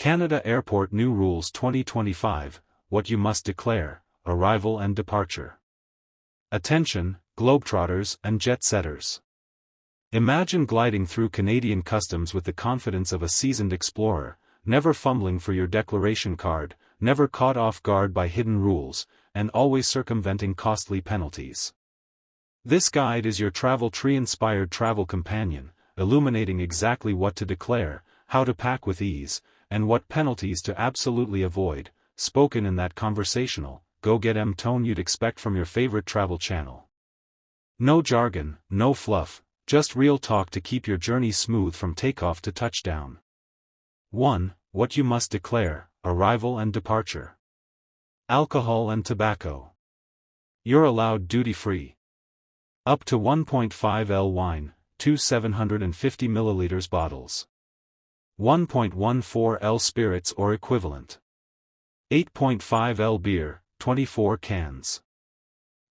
Canada Airport New Rules 2025, What You Must Declare, Arrival and Departure. Attention, Globetrotters and Jet Setters. Imagine gliding through Canadian customs with the confidence of a seasoned explorer, never fumbling for your declaration card, never caught off guard by hidden rules, and always circumventing costly penalties. This guide is your travel tree-inspired travel companion, illuminating exactly what to declare, how to pack with ease, and what penalties to absolutely avoid, spoken in that conversational, go-get-em tone you'd expect from your favorite travel channel. No jargon, no fluff, just real talk to keep your journey smooth from takeoff to touchdown. 1. What you must declare, arrival and departure. Alcohol and tobacco. You're allowed duty-free. Up to 1.5 L wine, 2 750 ml bottles. 1.14 L spirits or equivalent. 8.5 L beer, 24 cans.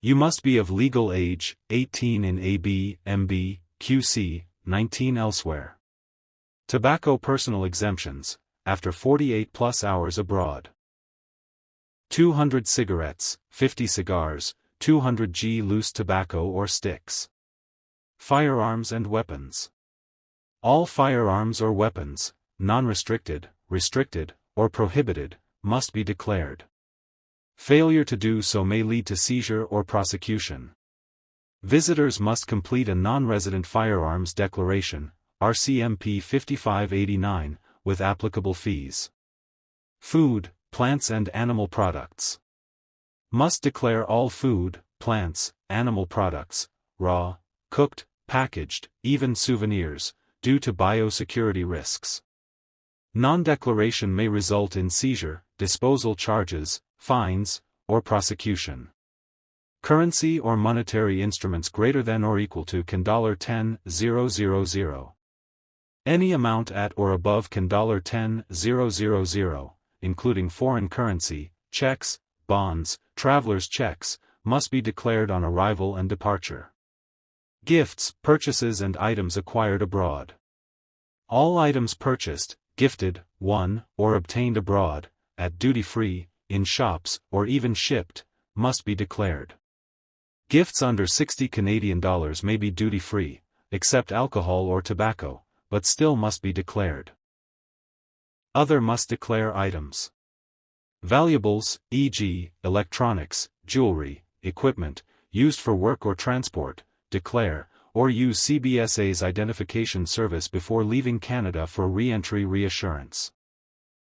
You must be of legal age, 18 in AB, MB, QC, 19 elsewhere. Tobacco personal exemptions, after 48 plus hours abroad. 200 cigarettes, 50 cigars, 200 g loose tobacco or sticks. Firearms and weapons. All firearms or weapons, non-restricted, restricted, or prohibited, must be declared. Failure to do so may lead to seizure or prosecution. Visitors must complete a non-resident firearms declaration, RCMP 5589, with applicable fees. Food, plants and animal products. Must declare all food, plants, animal products, raw, cooked, packaged, even souvenirs, due to biosecurity risks. Non-declaration may result in seizure, disposal charges, fines, or prosecution. Currency or monetary instruments greater than or equal to $10,000. Any amount at or above $10,000, including foreign currency, checks, bonds, traveler's checks, must be declared on arrival and departure. Gifts, purchases and items acquired abroad. All items purchased, gifted, won, or obtained abroad, at duty-free, in shops, or even shipped, must be declared. Gifts under $60 Canadian may be duty-free, except alcohol or tobacco, but still must be declared. Other must-declare items. Valuables, e.g., electronics, jewelry, equipment, used for work or transport, declare, or use CBSA's identification service before leaving Canada for re-entry reassurance.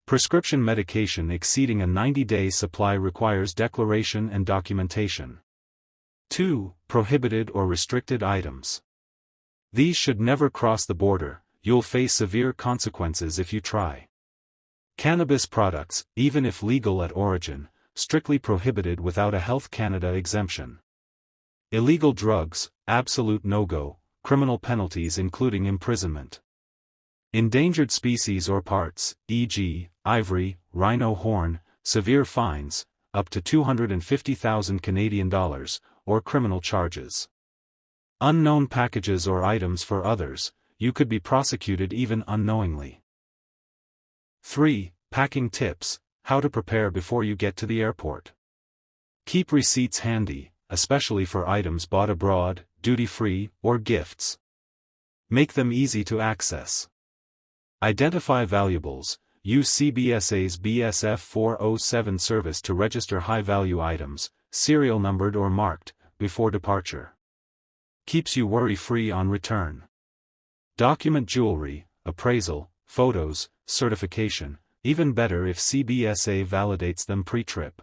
Prescription medication exceeding a 90-day supply requires declaration and documentation. 2. Prohibited or restricted items. These should never cross the border, you'll face severe consequences if you try. Cannabis products, even if legal at origin, strictly prohibited without a Health Canada exemption. Illegal drugs, absolute no-go, criminal penalties including imprisonment. Endangered species or parts, e.g., ivory, rhino horn, severe fines, up to $250,000 Canadian, or criminal charges. Unknown packages or items for others, you could be prosecuted even unknowingly. 3. Packing tips, how to prepare before you get to the airport. Keep receipts handy, especially for items bought abroad, duty-free, or gifts. Make them easy to access. Identify valuables, use CBSA's BSF 407 service to register high-value items, serial numbered or marked, before departure. Keeps you worry-free on return. Document jewelry, appraisal, photos, certification, even better if CBSA validates them pre-trip.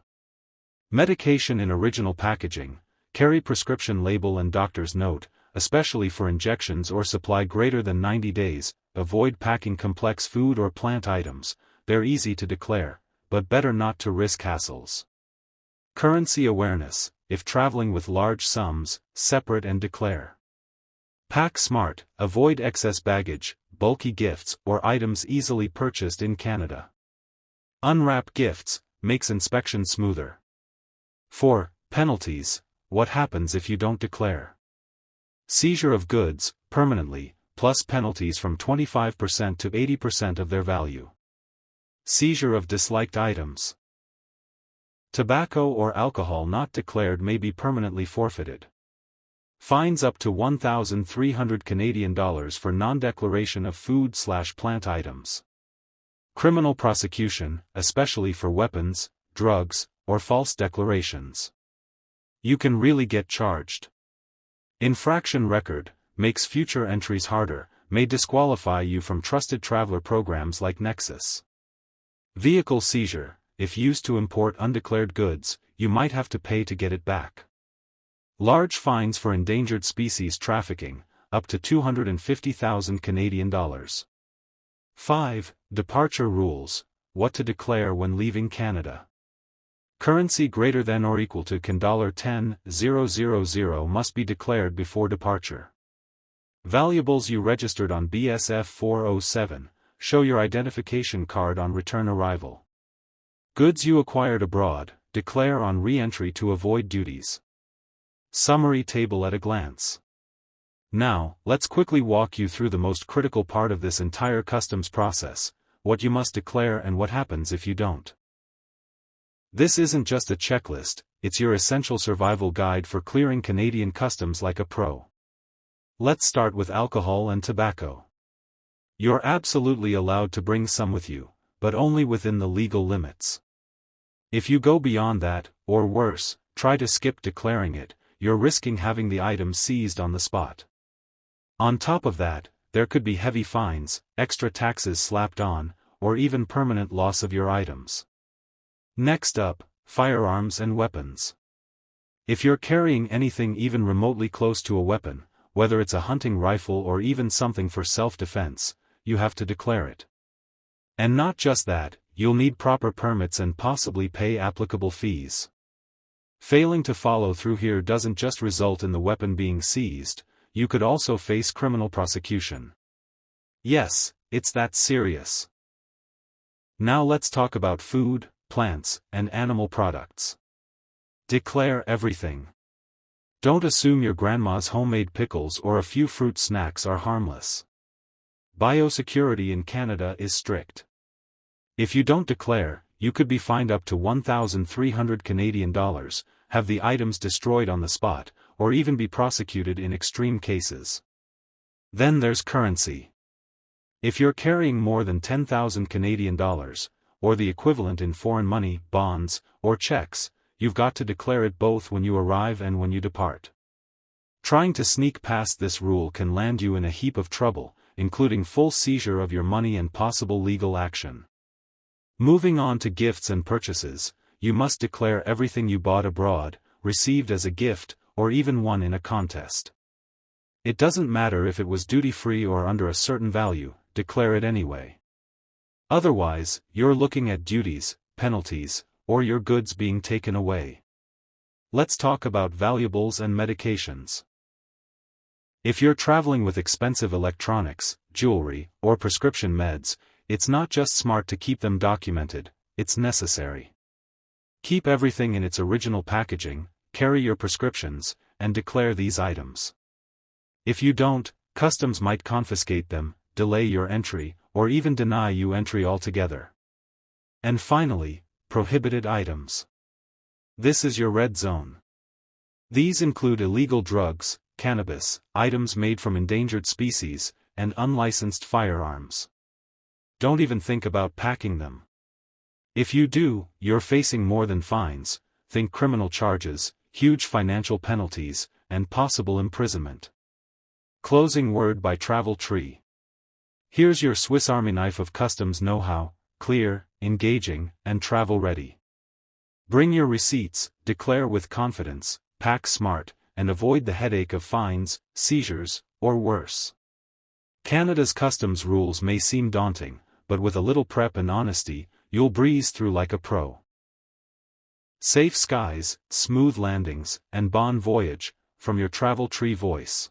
Medication in original packaging, carry prescription label and doctor's note, especially for injections or supply greater than 90 days, avoid packing complex food or plant items, they're easy to declare, but better not to risk hassles. Currency awareness, if traveling with large sums, separate and declare. Pack smart, avoid excess baggage, bulky gifts or items easily purchased in Canada. Unwrap gifts, makes inspection smoother. 4. Penalties, what happens if you don't declare? Seizure of goods, permanently, plus penalties from 25% to 80% of their value. Seizure of disliked items. Tobacco or alcohol not declared may be permanently forfeited. Fines up to 1,300 Canadian dollars for non-declaration of food/plant items. Criminal prosecution, especially for weapons, drugs, or false declarations. You can really get charged. Infraction record, makes future entries harder, may disqualify you from trusted traveler programs like Nexus. Vehicle seizure, if used to import undeclared goods, you might have to pay to get it back. Large fines for endangered species trafficking, up to 250,000 Canadian dollars. 5. Departure rules, what to declare when leaving Canada. Currency greater than or equal to $10,000 must be declared before departure. Valuables you registered on BSF 407, show your identification card on return arrival. Goods you acquired abroad, declare on re-entry to avoid duties. Summary table at a glance. Now, let's quickly walk you through the most critical part of this entire customs process, what you must declare and what happens if you don't. This isn't just a checklist, it's your essential survival guide for clearing Canadian customs like a pro. Let's start with alcohol and tobacco. You're absolutely allowed to bring some with you, but only within the legal limits. If you go beyond that, or worse, try to skip declaring it, you're risking having the item seized on the spot. On top of that, there could be heavy fines, extra taxes slapped on, or even permanent loss of your items. Next up, firearms and weapons. If you're carrying anything even remotely close to a weapon, whether it's a hunting rifle or even something for self-defense, you have to declare it. And not just that, you'll need proper permits and possibly pay applicable fees. Failing to follow through here doesn't just result in the weapon being seized, you could also face criminal prosecution. Yes, it's that serious. Now let's talk about food, plants, and animal products. Declare everything. Don't assume your grandma's homemade pickles or a few fruit snacks are harmless. Biosecurity in Canada is strict. If you don't declare, you could be fined up to 1,300 Canadian dollars, have the items destroyed on the spot, or even be prosecuted in extreme cases. Then there's currency. If you're carrying more than 10,000 Canadian dollars, or the equivalent in foreign money, bonds, or checks, you've got to declare it both when you arrive and when you depart. Trying to sneak past this rule can land you in a heap of trouble, including full seizure of your money and possible legal action. Moving on to gifts and purchases, you must declare everything you bought abroad, received as a gift, or even won in a contest. It doesn't matter if it was duty-free or under a certain value, declare it anyway. Otherwise, you're looking at duties, penalties, or your goods being taken away. Let's talk about valuables and medications. If you're traveling with expensive electronics, jewelry, or prescription meds, it's not just smart to keep them documented, it's necessary. Keep everything in its original packaging, carry your prescriptions, and declare these items. If you don't, customs might confiscate them, delay your entry, or even deny you entry altogether. And finally, prohibited items. This is your red zone. These include illegal drugs, cannabis, items made from endangered species, and unlicensed firearms. Don't even think about packing them. If you do, you're facing more than fines, think criminal charges, huge financial penalties, and possible imprisonment. Closing word by Travel Tree. Here's your Swiss Army knife of customs know-how, clear, engaging, and travel-ready. Bring your receipts, declare with confidence, pack smart, and avoid the headache of fines, seizures, or worse. Canada's customs rules may seem daunting, but with a little prep and honesty, you'll breeze through like a pro. Safe skies, smooth landings, and bon voyage, from your Travel Tree voice.